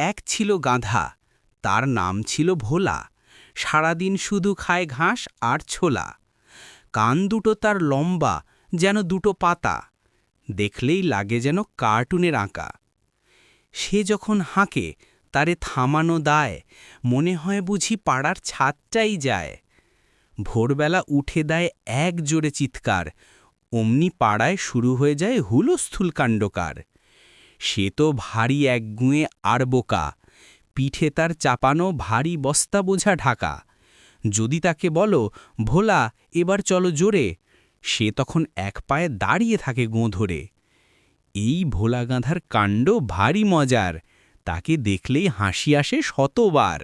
এক ছিল গাধা, তার নাম ছিল ভোলা। সারাদিন শুধু খায় ঘাস আর ছোলা। কান দুটো তার লম্বা, যেন দুটো পাতা, দেখলেই লাগে যেন কার্টুনের আঁকা। সে যখন হাঁকে তারে থামানো দায়, মনে হয় বুঝি পাড়ার ছাদটাই যায়। ভোরবেলা উঠে দেয় এক জোরে চিৎকার, অমনি পাড়ায় শুরু হয়ে যায় হুলস্থুল কাণ্ডকার। সে তো ভারী একগুঁয়ে আর বোকা, পিঠে তার চাপানো ভারী বস্তা বোঝা ঢাকা। যদি তাকে বলো, ভোলা এবার চলো জোরে, সে তখন এক পায়ে দাঁড়িয়ে থাকে গোঁ ধরে। এই ভোলা গাধার কাণ্ড ভারী মজার, তাকে দেখলেই হাসি আসে শতবার।